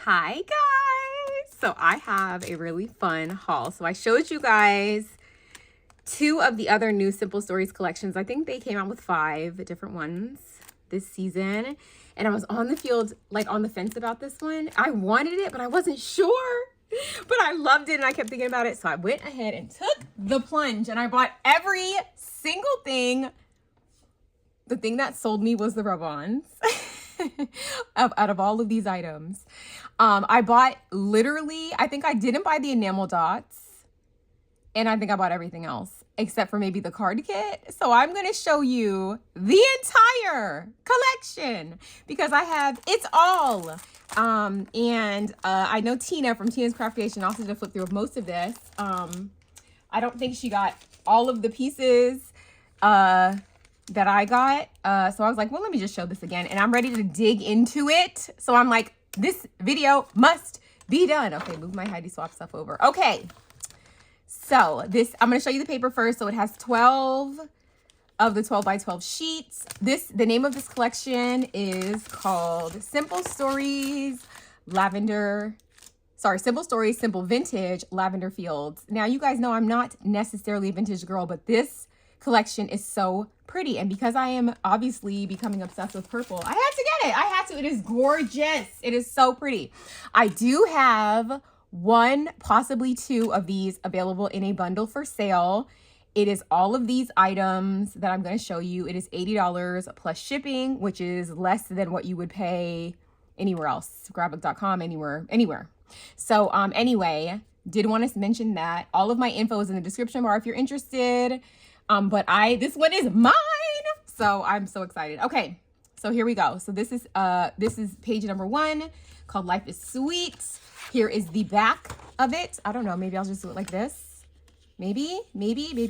Hi guys! So I have a really fun haul. So I showed you guys two of the other new Simple Stories collections. I think they came out with 5 different ones this season. And I was on the field, like on the fence about this one. I wanted it, but I wasn't sure. But I loved it and I kept thinking about it. So I went ahead and took the plunge and I bought every single thing. The thing that sold me was the rub-ons. Out of all of these items, I bought literally, I think I didn't buy the enamel dots, and I think I bought everything else except for maybe the card kit. So I'm going to show you the entire collection because I have it's all. I know Tina from Tina's Craft Creation also did a flip through of most of this. I don't think she got all of the pieces that I got. So I was like, well, let me just show this again. And I'm ready to dig into it. So I'm like, this video must be done. Okay, move my Heidi Swap stuff over. Okay. So this, I'm going to show you the paper first. So it has 12 of the 12 by 12 sheets. The name of this collection is called Simple Stories, Simple Stories, Simple Vintage Lavender Fields. Now, you guys know I'm not necessarily a vintage girl, but this collection is so pretty, and because I am obviously becoming obsessed with purple, I had to get it. I had to. It is gorgeous. It is so pretty. I do have 1, possibly 2 of these available in a bundle for sale. It is all of these items that I'm going to show you. It is $80 plus shipping, which is less than what you would pay anywhere else, scrapbook.com, anywhere. So anyway, did want to mention that all of my info is in the description bar if you're interested. But this one is mine. So I'm so excited. Okay. So here we go. So this is page number 1 called Life is Sweet. Here is the back of it. I don't know. Maybe I'll just do it like this. Maybe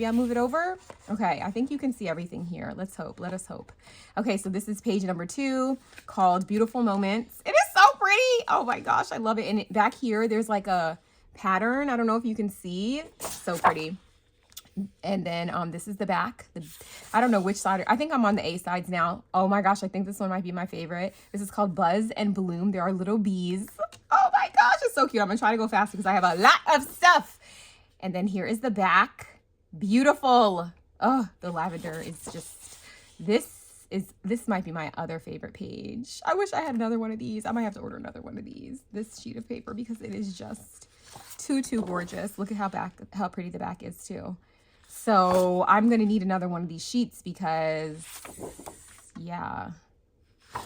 I'll move it over. Okay. I think you can see everything here. Let's hope. Let us hope. Okay. So this is page number 2 called Beautiful Moments. It is so pretty. Oh my gosh. I love it. And back here, there's like a pattern. I don't know if you can see. So pretty. And then this is the back. I don't know which side. I think I'm on the A sides now. Oh my gosh, I think this one might be my favorite. This is called Buzz and Bloom. There are little bees. Oh my gosh, it's so cute. I'm gonna try to go fast because I have a lot of stuff. And then here is the back. Beautiful. Oh, the lavender is just, this might be my other favorite page. I wish I had another one of these. I might have to order another one of these, this sheet of paper, because it is just too gorgeous. Look at how pretty the back is too. So I'm going to need another one of these sheets because, yeah,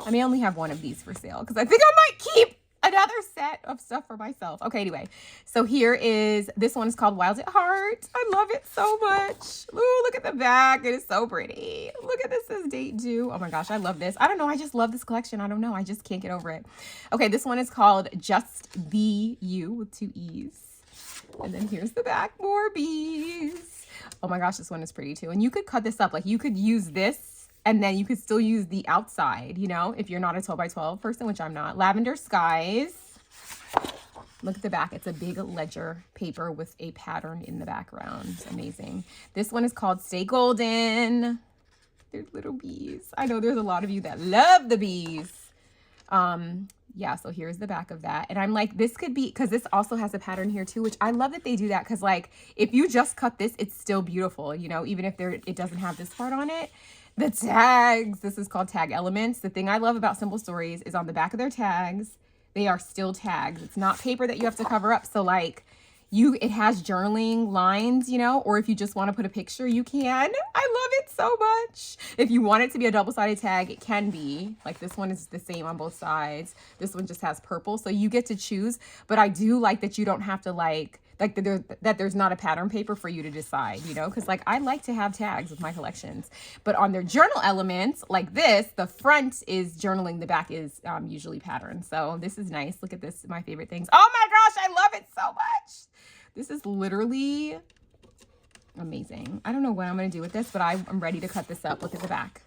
I may only have one of these for sale because I think I might keep another set of stuff for myself. Okay, anyway, so here is, this one is called Wild at Heart. I love it so much. Ooh, look at the back. It is so pretty. Look at this, says date due. Oh my gosh, I love this. I don't know. I just love this collection. I don't know. I just can't get over it. Okay, this one is called Just Be You with 2 E's. And then here's the back, more bees. Oh my gosh, this one is pretty too. And you could cut this up. Like you could use this and then you could still use the outside, you know, if you're not a 12 by 12 person, which I'm not. Lavender Skies. Look at the back. It's a big ledger paper with a pattern in the background. It's amazing. This one is called Stay Golden. They're little bees. I know there's a lot of you that love the bees. Yeah, so here's the back of that. And I'm like, this could be, because this also has a pattern here too, which I love that they do that. Because like, if you just cut this, it's still beautiful, you know, even if it doesn't have this part on it. The tags, this is called Tag Elements. The thing I love about Simple Stories is on the back of their tags, they are still tags. It's not paper that you have to cover up. So like, it has journaling lines, you know, or if you just want to put a picture, you can. I love it so much. If you want it to be a double-sided tag, it can be. Like this one is the same on both sides. This one just has purple, so you get to choose. But I do like that you don't have to that there's not a pattern paper for you to decide, you know, because like I like to have tags with my collections. But on their journal elements like this, the front is journaling, the back is usually patterned. So this is nice. Look at this, my favorite things. Oh my gosh, I love it so much. This is literally amazing. I don't know what I'm going to do with this, but I'm ready to cut this up. Look at the back.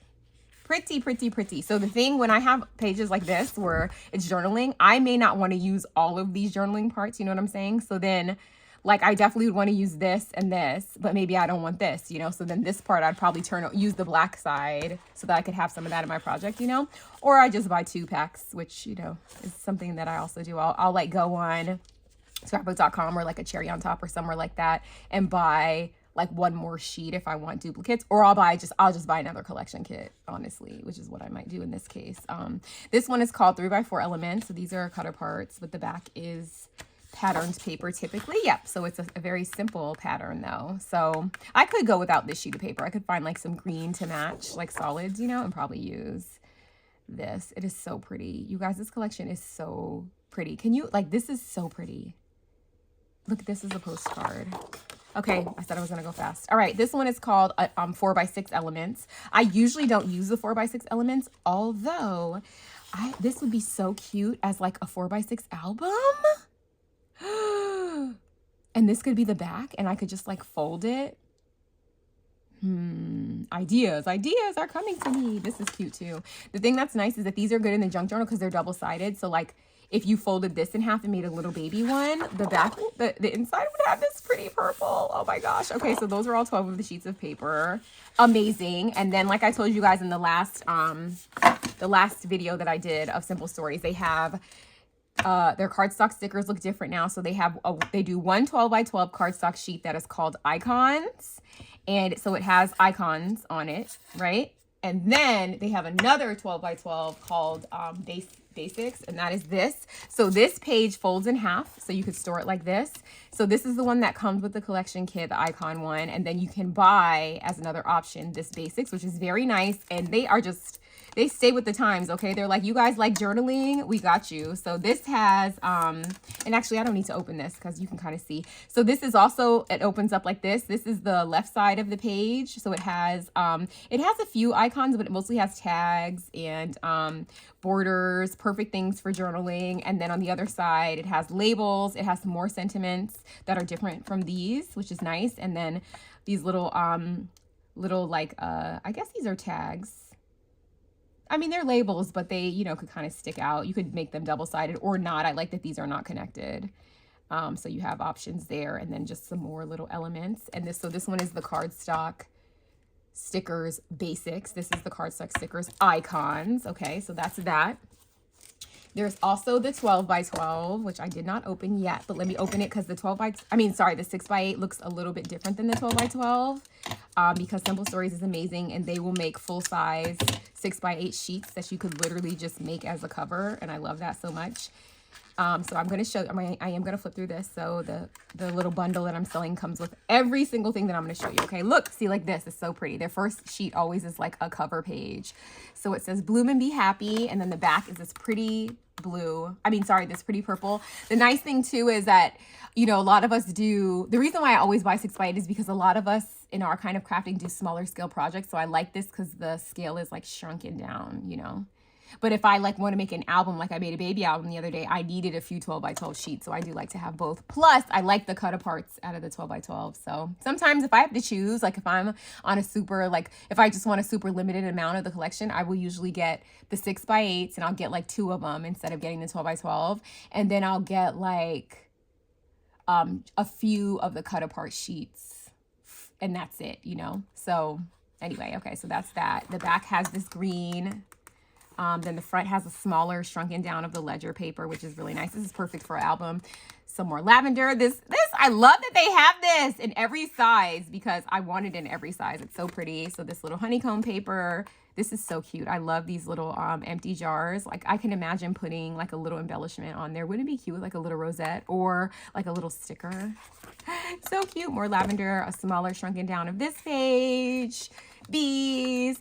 Pretty, pretty, pretty. So the thing, when I have pages like this where it's journaling, I may not want to use all of these journaling parts. You know what I'm saying? So then like I definitely would want to use this and this, but maybe I don't want this, you know? So then this part I'd probably use the black side so that I could have some of that in my project, you know? Or I just buy 2 packs, which, you know, is something that I also do. I'll like go on scrapbook.com or like a Cherry on Top or somewhere like that and buy like 1 more sheet if I want duplicates, or I'll just buy another collection kit, honestly, which is what I might do in this case. This one is called 3x4 Elements. So these are cutter parts, but the back is patterned paper typically. Yep. So it's a very simple pattern though. So I could go without this sheet of paper. I could find like some green to match, like solids, you know, and probably use this. It is so pretty. You guys, this collection is so pretty. Can you, like, this is so pretty. Look, this is a postcard. Okay, I said I was gonna go fast. All right, this one is called 4x6 Elements. I usually don't use the 4x6 Elements, although this would be so cute as like a 4x6 album. And this could be the back, and I could just like fold it. Ideas are coming to me. This is cute too. The thing that's nice is that these are good in the junk journal because they're double-sided. So like, if you folded this in half and made a little baby one, the back, the inside would have this pretty purple. Oh my gosh. Okay, so those are all 12 of the sheets of paper. Amazing. And then, like I told you guys in the last video that I did of Simple Stories, they have their cardstock stickers look different now. So they do one 12x12 cardstock sheet that is called Icons, and so it has icons on it, right? And then they have another 12x12 called Basics, and that is this. So this page folds in half, so you could store it like this. So this is the one that comes with the collection kit, the icon one, and then you can buy as another option this Basics, which is very nice, and they stay with the times, okay? They're like, you guys like journaling? We got you. So this has, and actually I don't need to open this because you can kind of see. So this is also, it opens up like this. This is the left side of the page. So it has a few icons, but it mostly has tags and borders, perfect things for journaling. And then on the other side, it has labels. It has some more sentiments that are different from these, which is nice. And then these little like, I guess these are tags. I mean, they're labels, but they, you know, could kind of stick out. You could make them double-sided or not. I like that these are not connected. So you have options there, and then just some more little elements. And this one is the cardstock stickers Basics. This is the cardstock stickers Icons. Okay, so that's that. There's also the 12x12, which I did not open yet, but let me open it because the 6x8 looks a little bit different than the 12x12 because Simple Stories is amazing, and they will make full-size 6x8 sheets that you could literally just make as a cover, and I love that so much. So I'm going to show, I am going to flip through this. So the little bundle that I'm selling comes with every single thing that I'm going to show you. Okay, look, see, like this is so pretty. Their first sheet always is like a cover page. So it says bloom and be happy. And then the back is this pretty this pretty purple. The nice thing too is that, you know, a lot of us do, the reason why I always buy 6x8 is because a lot of us in our kind of crafting do smaller scale projects. So I like this because the scale is like shrunken down, you know. But if I like want to make an album, like I made a baby album the other day, I needed a few 12x12 sheets. So I do like to have both. Plus, I like the cut aparts out of the 12x12. So sometimes if I have to choose, like if I'm on a super, like if I just want a super limited amount of the collection, I will usually get the 6x8s and I'll get like 2 of them instead of getting the 12x12. And then I'll get like a few of the cut apart sheets. And that's it, you know? So anyway, okay, so that's that. The back has this green. Then the front has a smaller shrunken down of the ledger paper, which is really nice. This is perfect for an album. Some more lavender. This, I love that they have this in every size because I want it in every size. It's so pretty. So this little honeycomb paper, this is so cute. I love these little empty jars. Like I can imagine putting like a little embellishment on there. Wouldn't it be cute with like a little rosette or like a little sticker? So cute. More lavender, a smaller shrunken down of this page. Bees,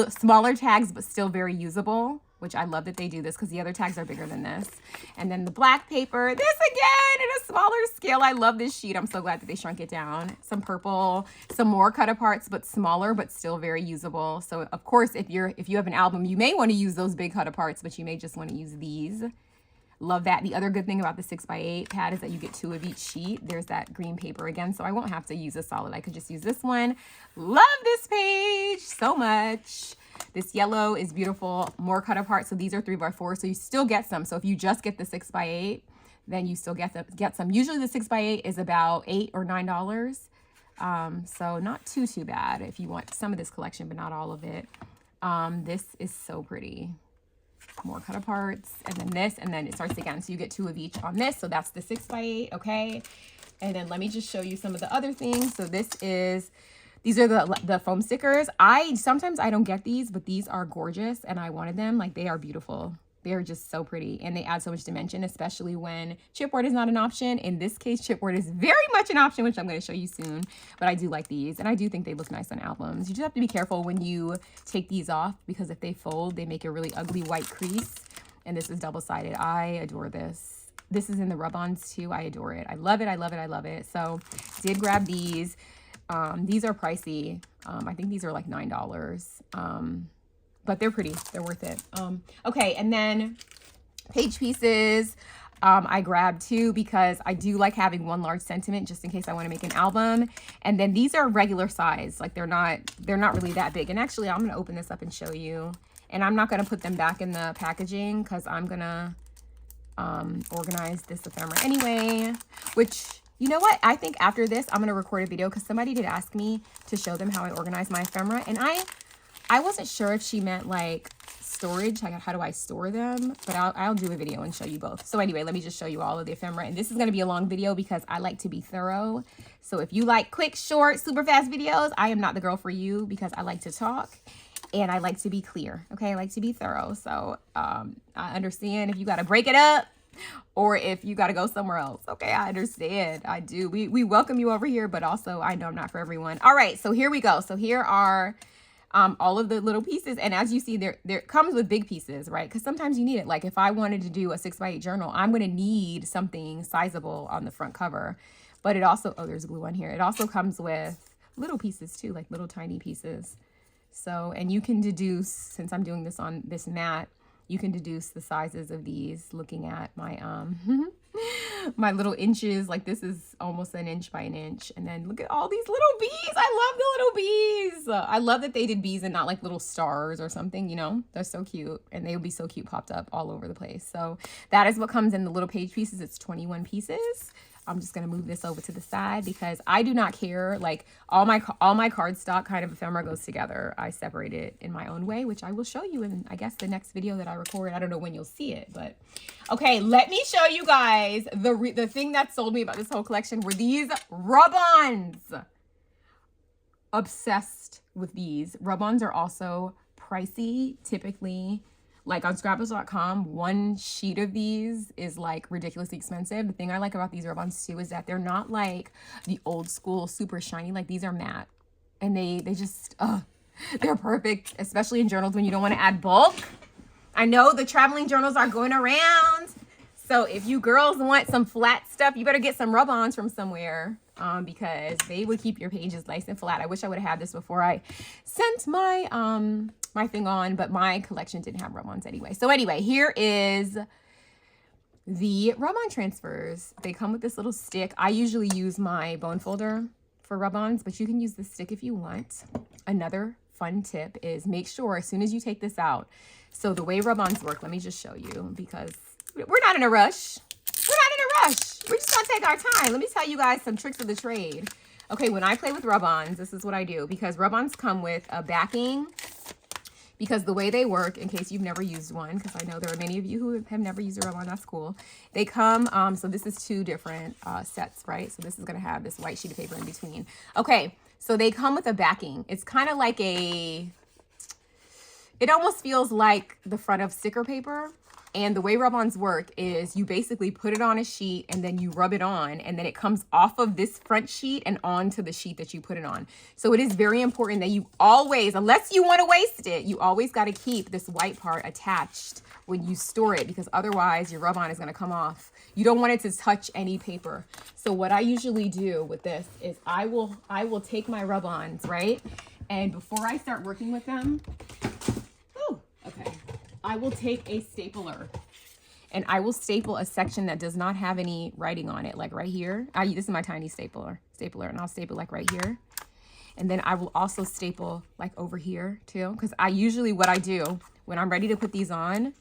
smaller tags, but still very usable, which I love that they do this because the other tags are bigger than this. And then the black paper, this again in a smaller scale. I love this sheet. I'm so glad that they shrunk it down. Some purple, some more cut aparts, but smaller, but still very usable. So of course, if you have an album, you may want to use those big cut aparts, but you may just want to use these. Love that. The other good thing about the 6x8 pad is that you get 2 of each sheet. There's that green paper again, so I won't have to use a solid. I could just use this one. Love this page so much. This yellow is beautiful. More cut apart. So these are 3x4, so you still get some. So if you just get the 6x8, then you still get some. Usually the 6x8 is about $8 or $9. So not too bad if you want some of this collection, but not all of it. This is so pretty. More cut aparts, and then this, and then it starts again. So you get 2 of each on this. So that's the 6x8, okay? And then let me just show you some of the other things. So these are the foam stickers. Sometimes I don't get these, but these are gorgeous, and I wanted them. Like, they are beautiful. They are just so pretty, and they add so much dimension, especially when chipboard is not an option. In this case, chipboard is very much an option, which I'm going to show you soon. But I do like these, and I do think they look nice on albums. You just have to be careful when you take these off, because if they fold, they make a really ugly white crease. And this is double-sided. I adore this. This is in the rub-ons too. I adore it. I love it. I love it. I love it. So did grab these. These are pricey. I think these are like $9. But they're pretty. They're worth it. Okay, and then page pieces. I grabbed 2 because I do like having 1 large sentiment just in case I want to make an album. And then these are regular size. Like, they're not really that big. And actually, I'm going to open this up and show you. And I'm not going to put them back in the packaging because I'm going to organize this ephemera anyway. Which, you know what? I think after this, I'm going to record a video because somebody did ask me to show them how I organize my ephemera. And I wasn't sure if she meant like storage, like how do I store them, but I'll do a video and show you both. So anyway, let me just show you all of the ephemera, and this is going to be a long video because I like to be thorough. So if you like quick, short, super fast videos, I am not the girl for you because I like to talk and I like to be clear. Okay, I like to be thorough. So I understand if you got to break it up or if you got to go somewhere else. Okay, I understand. I do. We welcome you over here, but also I know I'm not for everyone. All right, so here we go. So here are all of the little pieces, and as you see, there comes with big pieces, right? Because sometimes you need it. Like if I wanted to do a 6x8 journal, I'm going to need something sizable on the front cover. But it also, oh, there's glue on here. It also comes with little pieces too, like little tiny pieces. So, and you can deduce, since I'm doing this on this mat, you can deduce the sizes of these looking at my my little inches. Like this is almost 1 inch by 1 inch. And then look at all these little bees. I love the little bees. I love that they did bees and not like little stars or something, you know. They're so cute, and they would be so cute popped up all over the place. So that is what comes in the little page pieces. It's 21 pieces. I'm just going to move this over to the side because I do not care. Like all my cardstock kind of ephemera goes together. I separate it in my own way, which I will show you in, I guess, the next video that I record. I don't know when you'll see it, but okay, let me show you guys the thing that sold me about this whole collection were these rub-ons. Obsessed with these. Rub-ons are also pricey, typically. Like on scrapbooks.com, 1 sheet of these is like ridiculously expensive. The thing I like about these rub-ons too is that they're not like the old school super shiny. Like these are matte, and they just, they're perfect, especially in journals when you don't want to add bulk. I know the traveling journals are going around. So if you girls want some flat stuff, you better get some rub-ons from somewhere because they would keep your pages nice and flat. I wish I would have had this before I sent my my thing on, but my collection didn't have rub-ons anyway. So anyway, here is the rub-on transfers. They come with this little stick. I usually use my bone folder for rub-ons, but you can use this stick if you want. Another fun tip is make sure as soon as you take this out. So the way rub-ons work, let me just show you because we're not in a rush. We're not in a rush. We're just gonna take our time. Let me tell you guys some tricks of the trade. Okay, when I play with rub-ons, this is what I do because rub-ons come with a backing. Because the way they work, in case you've never used one, because I know there are many of you who have never used a rub-on, that's cool. They come, so this is 2 different sets, right? So this is gonna have this white sheet of paper in between. Okay, so they come with a backing. It's kind of like it almost feels like the front of sticker paper. And the way rub-ons work is you basically put it on a sheet and then you rub it on and then it comes off of this front sheet and onto the sheet that you put it on. So it is very important that you always, unless you want to waste it, you always got to keep this white part attached when you store it because otherwise your rub-on is going to come off. You don't want it to touch any paper. So what I usually do with this is I will take my rub-ons, right? And before I start working with them, okay. I will take a stapler and I will staple a section that does not have any writing on it, like right here. This is my tiny stapler, and I'll staple like right here. And then I will also staple like over here too, because what I do when I'm ready to put these on,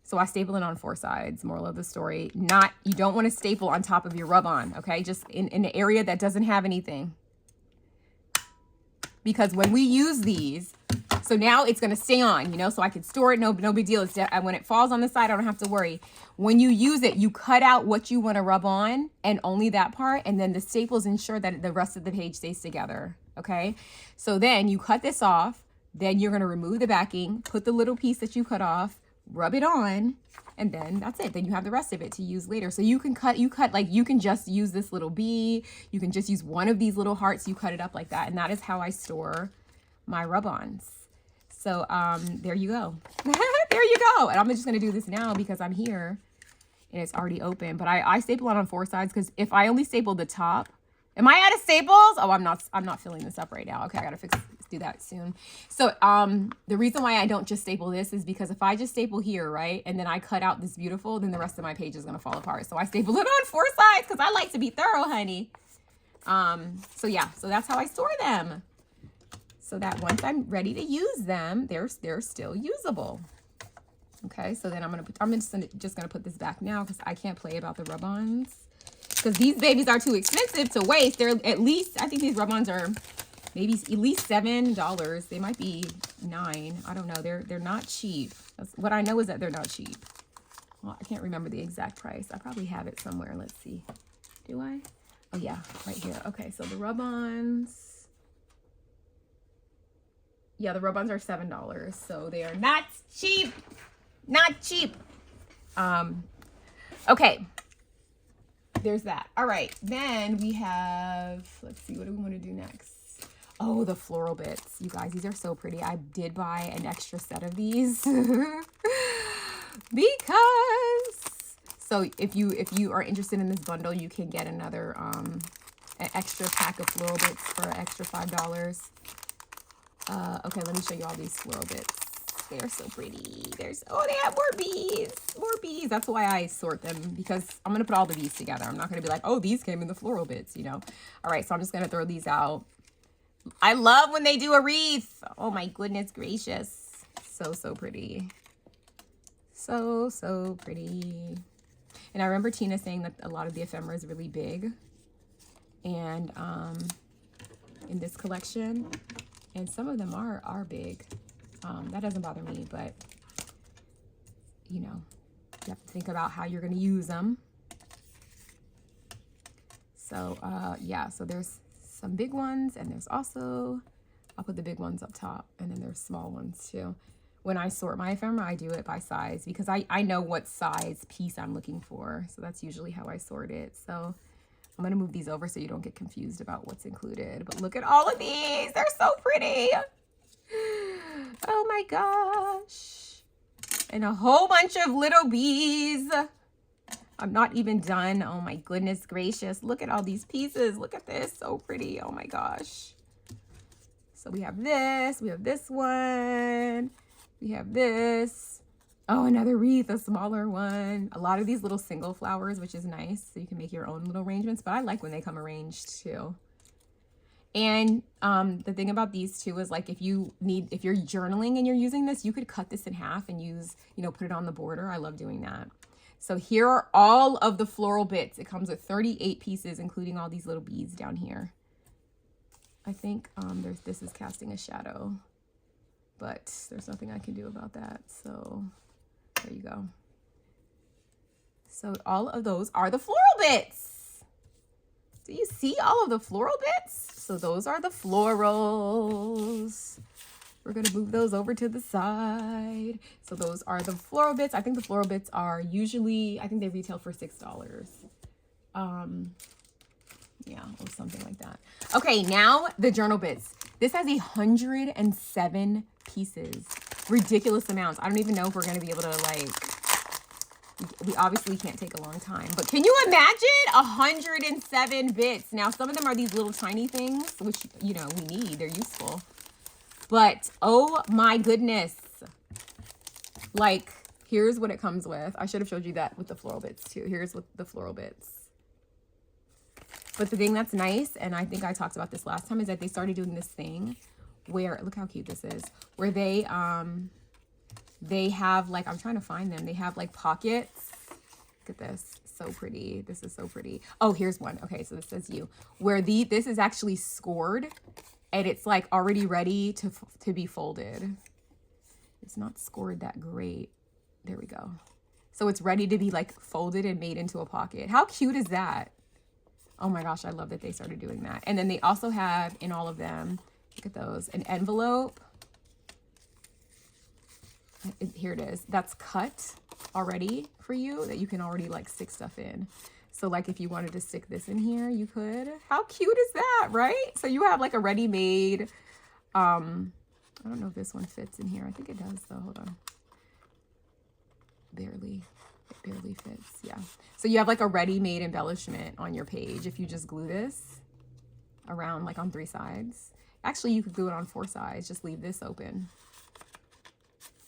So I staple it on 4 sides. Moral of the story, you don't want to staple on top of your rub-on, okay? Just in an area that doesn't have anything. Because when we use these, so now it's going to stay on, you know, so I could store it. No big deal. When it falls on the side, I don't have to worry. When you use it, you cut out what you want to rub on and only that part. And then the staples ensure that the rest of the page stays together. Okay. So then you cut this off. Then you're going to remove the backing, put the little piece that you cut off, rub it on, and then that's it. Then you have the rest of it to use later. So you can like, you can just use this little bee. You can just use one of these little hearts. You cut it up like that. And that is how I store my rub-ons. So there you go. There you go. And I'm just going to do this now because I'm here and it's already open. But I staple it on 4 sides because if I only staple the top, am I out of staples? Oh, I'm not filling this up right now. Okay, I got to do that soon. So the reason why I don't just staple this is because if I just staple here, right, and then I cut out this beautiful, then the rest of my page is going to fall apart. So I staple it on 4 sides because I like to be thorough, honey. So yeah, so that's how I store them. So that once I'm ready to use them, they're still usable. Okay, so then I'm just gonna put this back now because I can't play about the rub-ons because these babies are too expensive to waste. They're at least, I think these rub-ons are maybe at least $7. They might be $9. I don't know. They're not cheap. What I know is that they're not cheap. Well, I can't remember the exact price. I probably have it somewhere. Let's see. Do I? Oh yeah, right here. Okay, so the rub-ons. Yeah, the rub-ons are $7, so they are not cheap. Not cheap. Okay. There's that. All right. Then we have, let's see, what do we want to do next? Oh, the floral bits. You guys, these are so pretty. I did buy an extra set of these because, so if you are interested in this bundle, you can get another, an extra pack of floral bits for an extra $5. Okay, let me show you all these floral bits. They are so pretty. Oh, they have more bees. More bees. That's why I sort them, because I'm going to put all the bees together. I'm not going to be like, oh, these came in the floral bits, you know. All right, so I'm just going to throw these out. I love when they do a wreath. Oh, my goodness gracious. So pretty. So pretty. And I remember Tina saying that a lot of the ephemera is really big. And in this collection... And some of them are big. That doesn't bother me, but, you know, you have to think about how you're going to use them. So, yeah, so there's some big ones, and there's also, I'll put the big ones up top, and then there's small ones too. When I sort my ephemera, I do it by size because I know what size piece I'm looking for. So that's usually how I sort it. So I'm going to move these over so you don't get confused about what's included. But look at all of these. They're so pretty. Oh my gosh. And a whole bunch of little bees. I'm not even done. Oh my goodness gracious. Look at all these pieces. Look at this. So pretty. Oh my gosh. So we have this. We have this one. We have this. Oh, another wreath, a smaller one. A lot of these little single flowers, which is nice. So you can make your own little arrangements. But I like when they come arranged too. And the thing about these two is, like, if you're journaling and you're using this, you could cut this in half and use, you know, put it on the border. I love doing that. So here are all of the floral bits. It comes with 38 pieces, including all these little beads down here. I think this is casting a shadow, but there's nothing I can do about that. So there you go. So all of those are the floral bits. Do you see all of the floral bits? So those are the florals. We're going to move those over to the side. So those are the floral bits. I think the floral bits are usually, I think they retail for $6. Yeah, or something like that. Okay, now the journal bits. This has 107 pieces. Ridiculous amounts. I don't even know if we're going to be able to, like, we obviously can't take a long time. But can you imagine 107 bits? Now, some of them are these little tiny things, which, you know, we need. They're useful. But, oh my goodness. Like, here's what it comes with. I should have showed you that with the floral bits too. Here's what the floral bits. But the thing that's nice, and I think I talked about this last time, is that they started doing this thing where, look how cute this is, where they They have like, I'm trying to find them. They have like pockets. Look at this. So pretty. This is so pretty. Oh, here's one. Okay, so this says you. Where this is actually scored and it's like already ready to be folded. It's not scored that great. There we go. So it's ready to be like folded and made into a pocket. How cute is that? Oh my gosh, I love that they started doing that. And then they also have in all of them, look at those, an envelope. Here it is. That's cut already for you that you can already like stick stuff in. So like if you wanted to stick this in here, you could. How cute is that, right? So you have like a ready-made, I don't know if this one fits in here. I think it does though. Hold on. Barely. It barely fits. Yeah. So you have like a ready-made embellishment on your page if you just glue this around like on 3 sides. Actually, you could glue it on 4 sides. Just leave this open.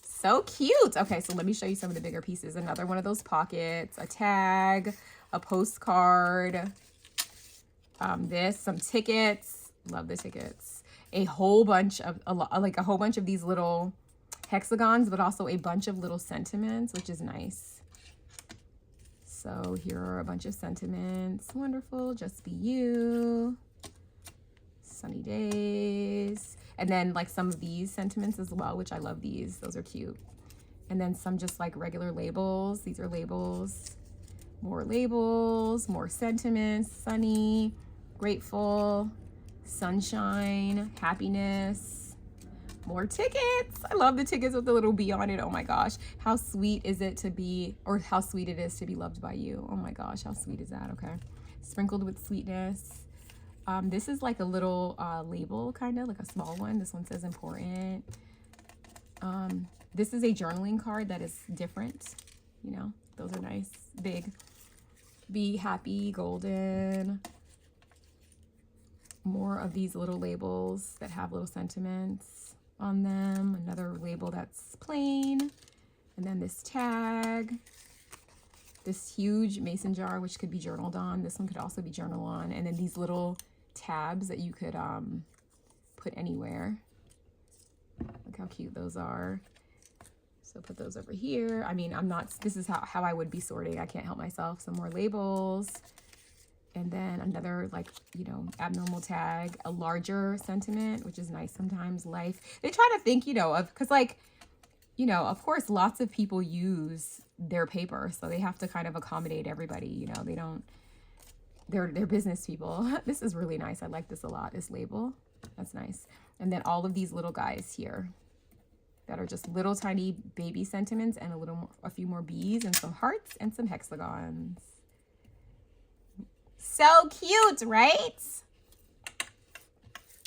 So cute. Okay, so let me show you some of the bigger pieces. Another one of those pockets, a tag, a postcard, some tickets. Love the tickets. A whole bunch of a whole bunch of these little hexagons, but also a bunch of little sentiments, which is nice. So here are a bunch of sentiments. Wonderful. Just be you. Sunny days. And then like some of these sentiments as well, which I love these. Those are cute. And then some just like regular labels. These are labels. More sentiments. Sunny, grateful, sunshine, happiness. More tickets. I love the tickets with the little bee on it. Oh my gosh. How sweet is it to be, or how sweet it is to be loved by you. Oh my gosh. How sweet is that? Okay. Sprinkled with sweetness. This is like a little label, kind of like a small one. This one says important. This is a journaling card that is different. You know, those are nice. Big. Be happy, golden. More of these little labels that have little sentiments on them. Another label that's plain. And then this tag. This huge mason jar, which could be journaled on. This one could also be journaled on. And then these little tabs that you could put anywhere. Look how cute those are. So put those over here. I mean, this is how I would be sorting. I can't help myself. Some more labels. And then another, like, you know, abnormal tag, a larger sentiment, which is nice sometimes. Life. They try to think, you know, of, because like, you know, of course, lots of people use their paper, so they have to kind of accommodate everybody. You know, they don't, they're business people. This is really nice. I like this a lot, this label. That's nice. And then all of these little guys here that are just little tiny baby sentiments and a few more bees and some hearts and some hexagons. So cute, right?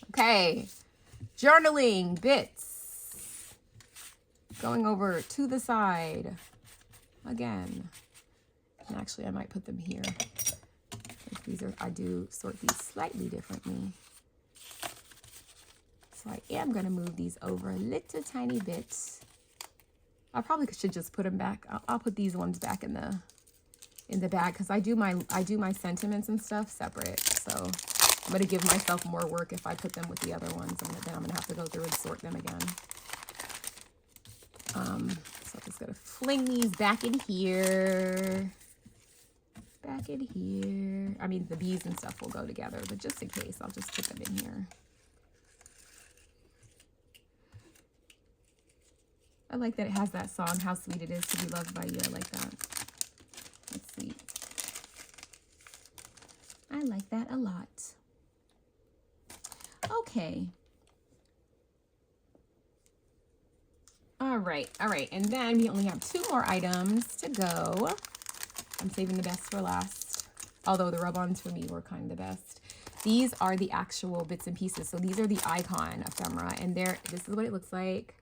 Okay, journaling bits. Going over to the side again. And actually, I might put them here. These are, I do sort these slightly differently. So I am going to move these over a little tiny bit. I probably should just put them back. I'll put these ones back in the bag because I do my sentiments and stuff separate. So I'm going to give myself more work if I put them with the other ones, and then I'm going to have to go through and sort them again. So I'm just going to fling these back in here. Back in here. I mean, the bees and stuff will go together, but just in case, I'll just put them in here. I like that it has that song, How Sweet It Is to Be Loved by You. I like that. That's sweet. I like that a lot. Okay. All right. And then we only have 2 more items to go. I'm saving the best for last. Although the rub-ons for me were kind of the best. These are the actual bits and pieces. So these are the icon ephemera. And this is what it looks like.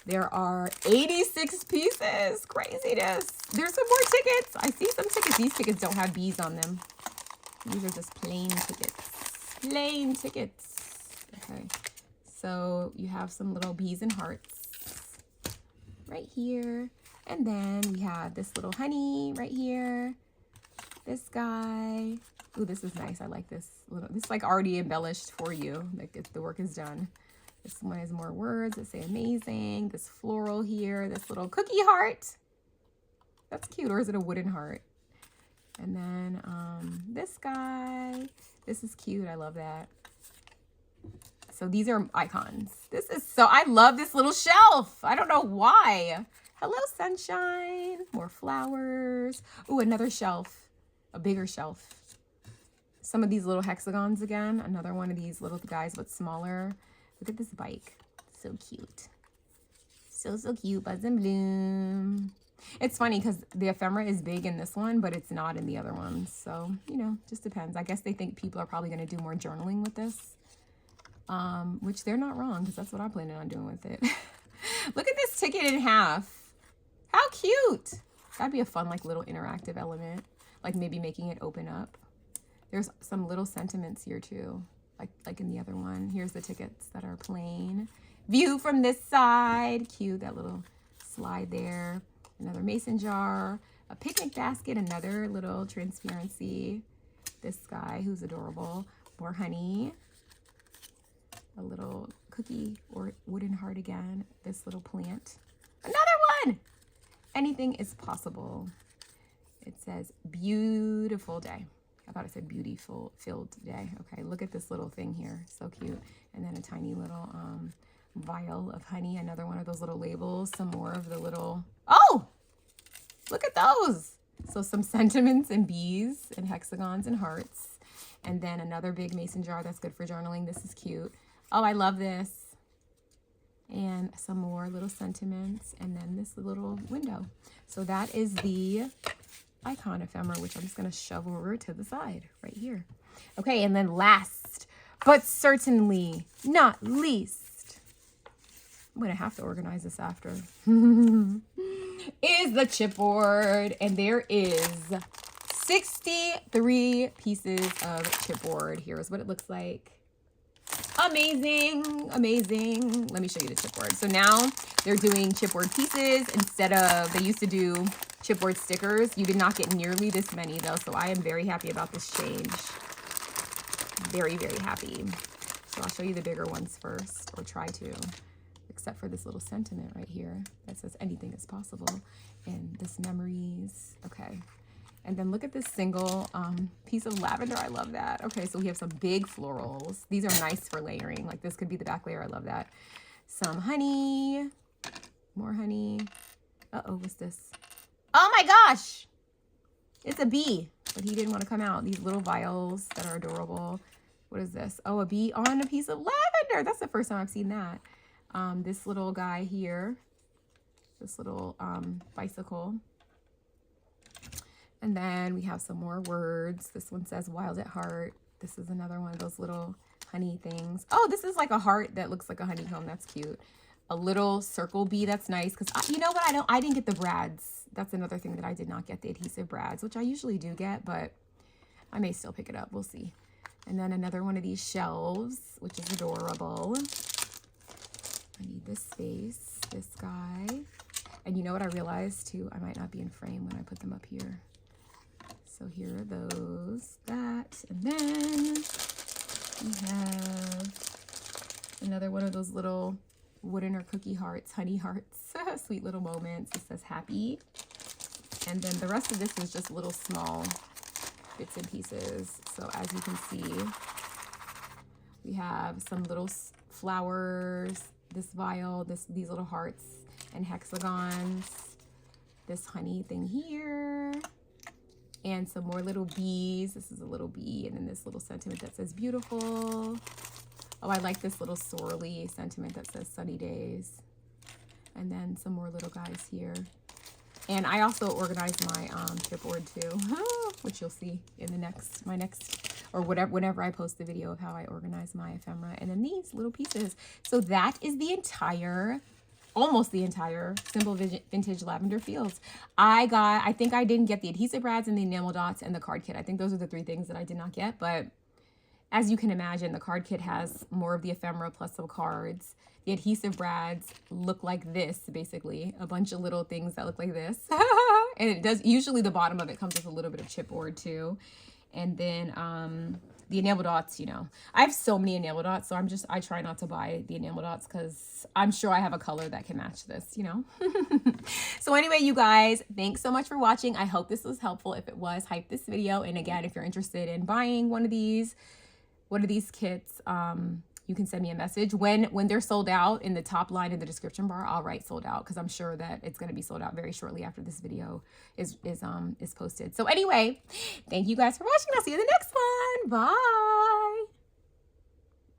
There are 86 pieces. Craziness. There's some more tickets. I see some tickets. These tickets don't have bees on them. These are just plain tickets. Plain tickets. Okay. So you have some little bees and hearts right here. And then we have this little honey right here. This guy. Ooh, this is nice. I like this. This is like already embellished for you. Like the work is done. This one has more words that say amazing. This floral here, this little cookie heart. That's cute. Or is it a wooden heart? And then this guy. This is cute. I love that. So these are icons. This is so, I love this little shelf. I don't know why. Hello, sunshine. More flowers. Ooh, another shelf. A bigger shelf. Some of these little hexagons again. Another one of these little guys, but smaller. Look at this bike. So cute. So cute. Buzz and bloom. It's funny because the ephemera is big in this one, but it's not in the other ones. So, you know, just depends. I guess they think people are probably going to do more journaling with this. Which they're not wrong, because that's what I'm planning on doing with it. Look at this ticket in half. How cute. That'd be a fun, like, little interactive element. Like maybe making it open up. There's some little sentiments here too. Like in the other one. Here's the tickets that are plain. View from this side. Cute, that little slide there. Another mason jar. A picnic basket. Another little transparency. This guy who's adorable. More honey. A little cookie or wooden heart again. This little plant. Another one! Anything is possible. It says beautiful day. I thought it said beautiful filled day. Okay, look at this little thing here. So cute. And then a tiny little vial of honey. Another one of those little labels. Some more of the little... Oh! Look at those! So some sentiments and bees and hexagons and hearts. And then another big mason jar that's good for journaling. This is cute. Oh, I love this. And some more little sentiments. And then this little window. So that is the icon ephemera, which I'm just going to shove over to the side right here. Okay, and then last, but certainly not least, I'm going to have to organize this after, is the chipboard. And there is 63 pieces of chipboard. Here's what it looks like. Amazing, amazing. Let me show you the chipboard. So now they're doing chipboard pieces instead of, they used to do chipboard stickers. You did not get nearly this many though, so I am very happy about this change. Very, very happy. So I'll show you the bigger ones first, or try to, except for this little sentiment right here that says anything is possible. And this memories, okay. And then look at this single piece of lavender. I love that. Okay, so we have some big florals. These are nice for layering. Like this could be the back layer. I love that. Some honey. More honey. Uh-oh, what's this? Oh my gosh! It's a bee, but he didn't want to come out. These little vials that are adorable. What is this? Oh, a bee on a piece of lavender. That's the first time I've seen that. This little guy here. This little bicycle. And then we have some more words. This one says wild at heart. This is another one of those little honey things. Oh, this is like a heart that looks like a honeycomb. That's cute. A little circle bee. That's nice. Because you know what? I didn't get the brads. That's another thing that I did not get, the adhesive brads, which I usually do get, but I may still pick it up. We'll see. And then another one of these shelves, which is adorable. I need this space, this guy. And you know what I realized too? I might not be in frame when I put them up here. So here are those, that, and then we have another one of those little wooden or cookie hearts, honey hearts, sweet little moments. It says happy. And then the rest of this is just little small bits and pieces. So as you can see, we have some little flowers, this vial, these little hearts and hexagons, this honey thing here, and some more little bees. This is a little bee, and then this little sentiment that says beautiful. Oh, I like this little swirly sentiment that says sunny days. And then some more little guys here. And I also organized my chipboard too, which you'll see in my next, or whenever I post the video of how I organize my ephemera. And then these little pieces. So that is the entire, almost the entire Simple Vintage Lavender Fields. I think I didn't get the adhesive brads and the enamel dots and the card kit. I think those are the 3 things that I did not get, but as you can imagine, the card kit has more of the ephemera plus some cards. The adhesive brads look like this, basically. A bunch of little things that look like this. And it does, usually the bottom of it comes with a little bit of chipboard too. And then the enamel dots, you know, I have so many enamel dots, so I try not to buy the enamel dots because I'm sure I have a color that can match this, you know. So anyway, you guys, thanks so much for watching. I hope this was helpful. If it was, hype this video. And again, if you're interested in buying one of these kits, you can send me a message when they're sold out. In the top line in the description bar, I'll write sold out, because I'm sure that it's going to be sold out very shortly after this video is posted. So anyway, thank you guys for watching. I'll see you in the next one. Bye.